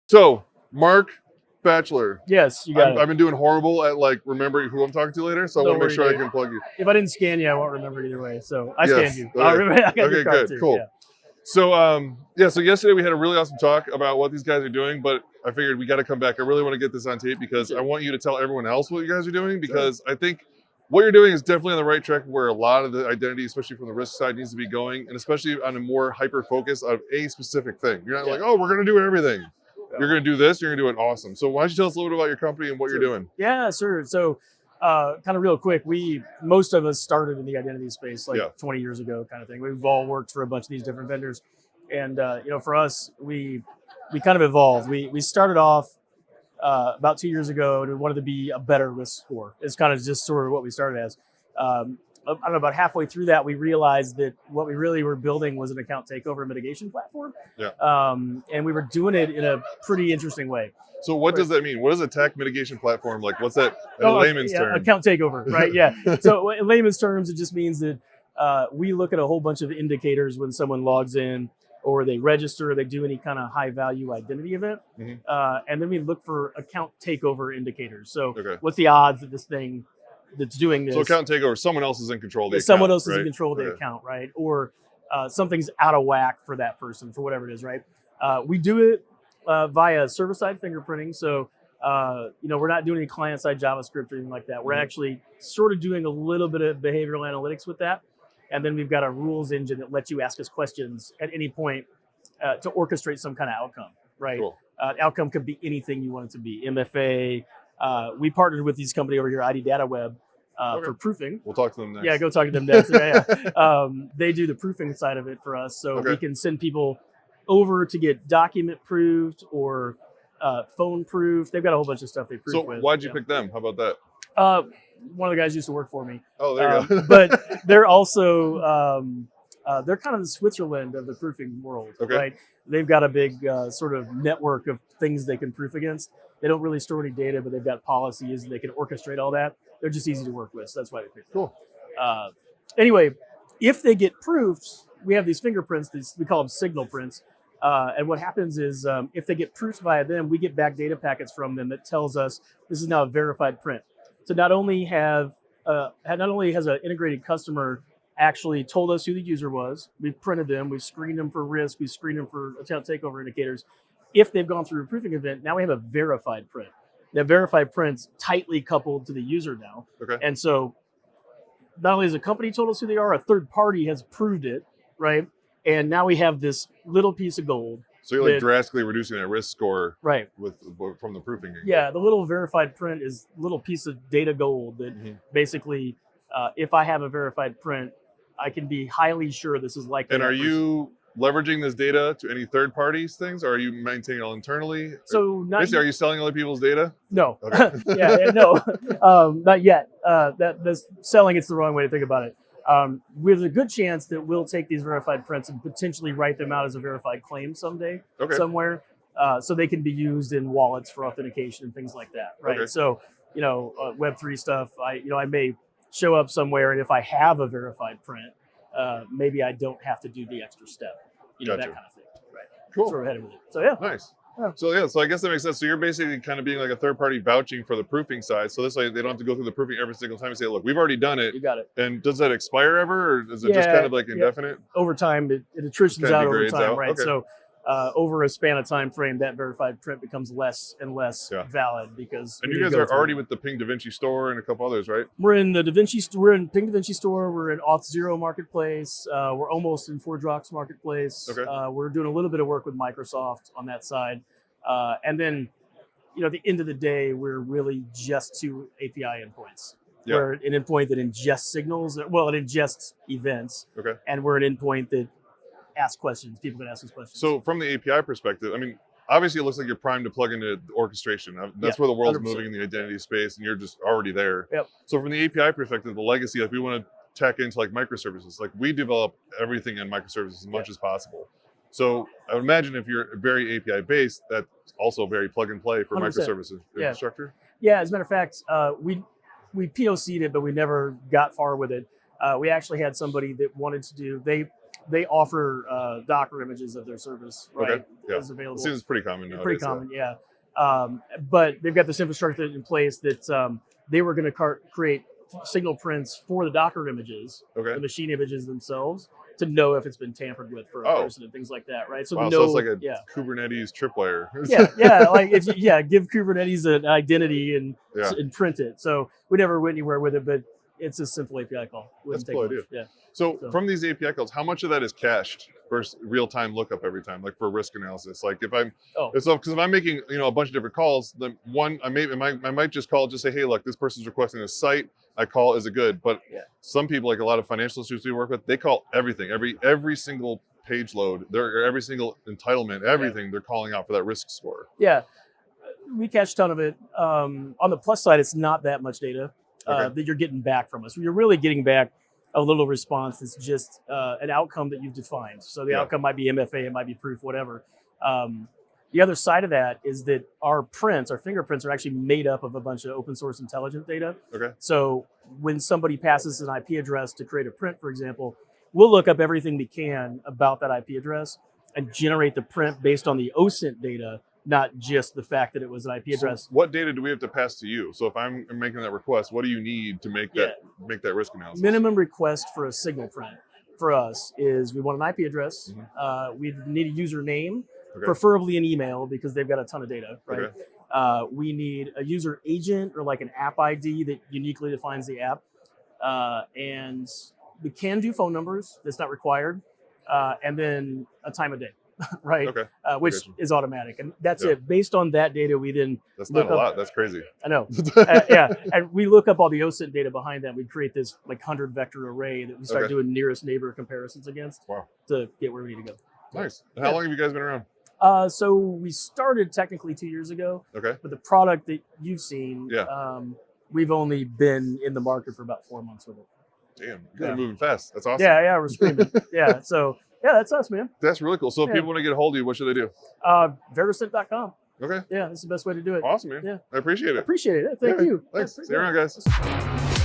So, Mark Batchelor. Yes, you got it. I've been doing horrible at like remembering who I'm talking to later, so I want to make sure I can plug you. If I didn't scan you, I won't remember either way. So I Yes. scanned you. Okay. I got your card Good, too. cool. Yeah. So yesterday we had a really awesome talk about what these guys are doing, but I figured we got to come back. I really want to get this on tape because I want you to tell everyone else what you guys are doing, because I think what you're doing is definitely on the right track where a lot of the identity, especially from the risk side, needs to be going, and especially on a more hyper focus of a specific thing. You're not like, oh, we're going to do everything. You're going to do this, you're going to do it awesome. So why don't you tell us a little bit about your company and what you're doing? Yeah, sure. So kind of real quick, most of us started in the identity space 20 years ago kind of thing. We've all worked for a bunch of these different vendors. And, for us, we kind of evolved. We started off about 2 years ago and we wanted to be a better risk score. It's kind of just sort of what we started as. I don't know, about halfway through that, we realized that what we really were building was an account takeover mitigation platform. Yeah. And we were doing it in a pretty interesting way. So what does that mean? What is a attack mitigation platform? Like, what's that in layman's terms? Account takeover, right? Yeah. So in layman's terms, it just means that we look at a whole bunch of indicators when someone logs in or they register, or they do any kind of high value identity event. And then we look for account takeover indicators. So what's the odds that this thing that's doing this. So account takeover, someone else is in control of the account. Someone else is in control of the account, right? Or something's out of whack for that person, for whatever it is, right? We do it via server-side fingerprinting. So, we're not doing any client-side JavaScript or anything like that. We're actually sort of doing a little bit of behavioral analytics with that. And then we've got a rules engine that lets you ask us questions at any point to orchestrate some kind of outcome, right? Cool. Outcome could be anything you want it to be. MFA. We partnered with this company over here, ID DataWeb, for proofing. We'll talk to them next. Yeah, go talk to them next. They do the proofing side of it for us. So we can send people over to get document proofed or phone proofed. They've got a whole bunch of stuff they proof with. So why'd you pick them? How about that? One of the guys used to work for me. Oh, there you go. But they're also, they're kind of the Switzerland of the proofing world, right? They've got a big sort of network of things they can proof against. They don't really store any data, but they've got policies and they can orchestrate all that. They're just easy to work with. So that's why we picked them. Cool. Anyway, if they get proofed, we have these fingerprints, we call them signal prints. And what happens is if they get proofed via them, we get back data packets from them that tells us this is now a verified print. So not only has an integrated customer actually told us who the user was, we've printed them, we've screened them for risk, we've screened them for account takeover indicators. If they've gone through a proofing event, now we have a verified print. That verified print's tightly coupled to the user now. And so not only has a company told us who they are, a third party has proved it, right? And now we have this little piece of gold. So you're like drastically reducing that risk score from the proofing. Yeah, the little verified print is a little piece of data gold that basically, if I have a verified print, I can be highly sure this is likely. And are you leveraging this data to any third parties things, or are you maintaining it all internally? So basically, are you selling other people's data? No. No, not yet. That's selling. It's the wrong way to think about it. There's a good chance that we'll take these verified prints and potentially write them out as a verified claim someday, somewhere, so they can be used in wallets for authentication and things like that, right? So, Web3 stuff, I may show up somewhere, and if I have a verified print, maybe I don't have to do the extra step, that kind of thing, right? Cool. Sort of ahead of it. So yeah. Nice. So I guess that makes sense. So you're basically kind of being like a third party vouching for the proofing side. So this way they don't have to go through the proofing every single time and say, look, we've already done it. You got it. And does that expire ever, or is it just kind of like indefinite? Over time, it attritions out over time, right? So over a span of time frame, that verified print becomes less and less valid because. And you guys are already with the Ping DaVinci store and a couple others, right? We're in the DaVinci. We're in Ping DaVinci store. We're in Auth0 marketplace. We're almost in ForgeRock's marketplace. We're doing a little bit of work with Microsoft on that side. And then, at the end of the day, we're really just two API endpoints. We're an endpoint that ingests signals. Well, it ingests events. And we're an endpoint that asks questions. People can ask us questions. So from the API perspective, I mean, obviously it looks like you're primed to plug into orchestration. That's where the world's 100%. Moving in the identity space, and you're just already there. So from the API perspective, the legacy, if we want to tack into like microservices, like we develop everything in microservices as much as possible. So I would imagine if you're very API based, that's also very plug and play for 100%. Microservices infrastructure. Yeah, as a matter of fact, we POC'd it, but we never got far with it. We actually had somebody that wanted to do, they offer Docker images of their service, right? Okay. Yeah. Is available. It seems pretty common nowadays. Pretty common, yeah. But they've got this infrastructure in place that they were going to create signal prints for the Docker images, Okay. the machine images themselves, to know if it's been tampered with for a person and things like that, right? So wow, know, so it's like a Kubernetes tripwire. like if give Kubernetes an identity and print it. So we never went anywhere with it, but it's a simple API call. That's a cool idea. Yeah. So from these API calls, how much of that is cached versus real-time lookup every time, like for risk analysis? Like if I'm, because if I'm making a bunch of different calls, then one I might just call, just say, hey, look, this person's requesting a site. I call, is it good? But some people, like a lot of financial institutions we work with, they call everything, every single page load, every single entitlement, everything. They're calling out for that risk score. Yeah, we catch a ton of it. On the plus side, it's not that much data that you're getting back from us. You're really getting back a little response that's just an outcome that you've defined. So the outcome might be MFA, it might be proof, whatever. The other side of that is that our fingerprints are actually made up of a bunch of open source intelligent data. Okay. So when somebody passes an IP address to create a print, for example, we'll look up everything we can about that IP address and generate the print based on the OSINT data, not just the fact that it was an IP address. So what data do we have to pass to you? So if I'm making that request, what do you need to make that risk analysis? Minimum request for a signal print for us is we want an IP address. We need a username, preferably an email because they've got a ton of data, right? We need a user agent or like an app ID that uniquely defines the app. And we can do phone numbers. That's not required. And then a time of day. Right, which is automatic, and that's it. Based on that data, we then not a lot. That's crazy. I know. And we look up all the OSINT data behind that. We create this like 100 vector array that we start doing nearest neighbor comparisons against to get where we need to go. Nice. And how long have you guys been around? So we started technically 2 years ago. Okay. But the product that you've seen, we've only been in the market for about 4 months with it. Damn, you guys are moving fast. That's awesome. Yeah, we're screaming. So. Yeah, that's us, man. That's really cool. So if people want to get a hold of you, what should they do? Verosint.com. Okay. Yeah, that's the best way to do it. Awesome, man. Yeah. I appreciate it. Thank you. Thanks. See you around, guys.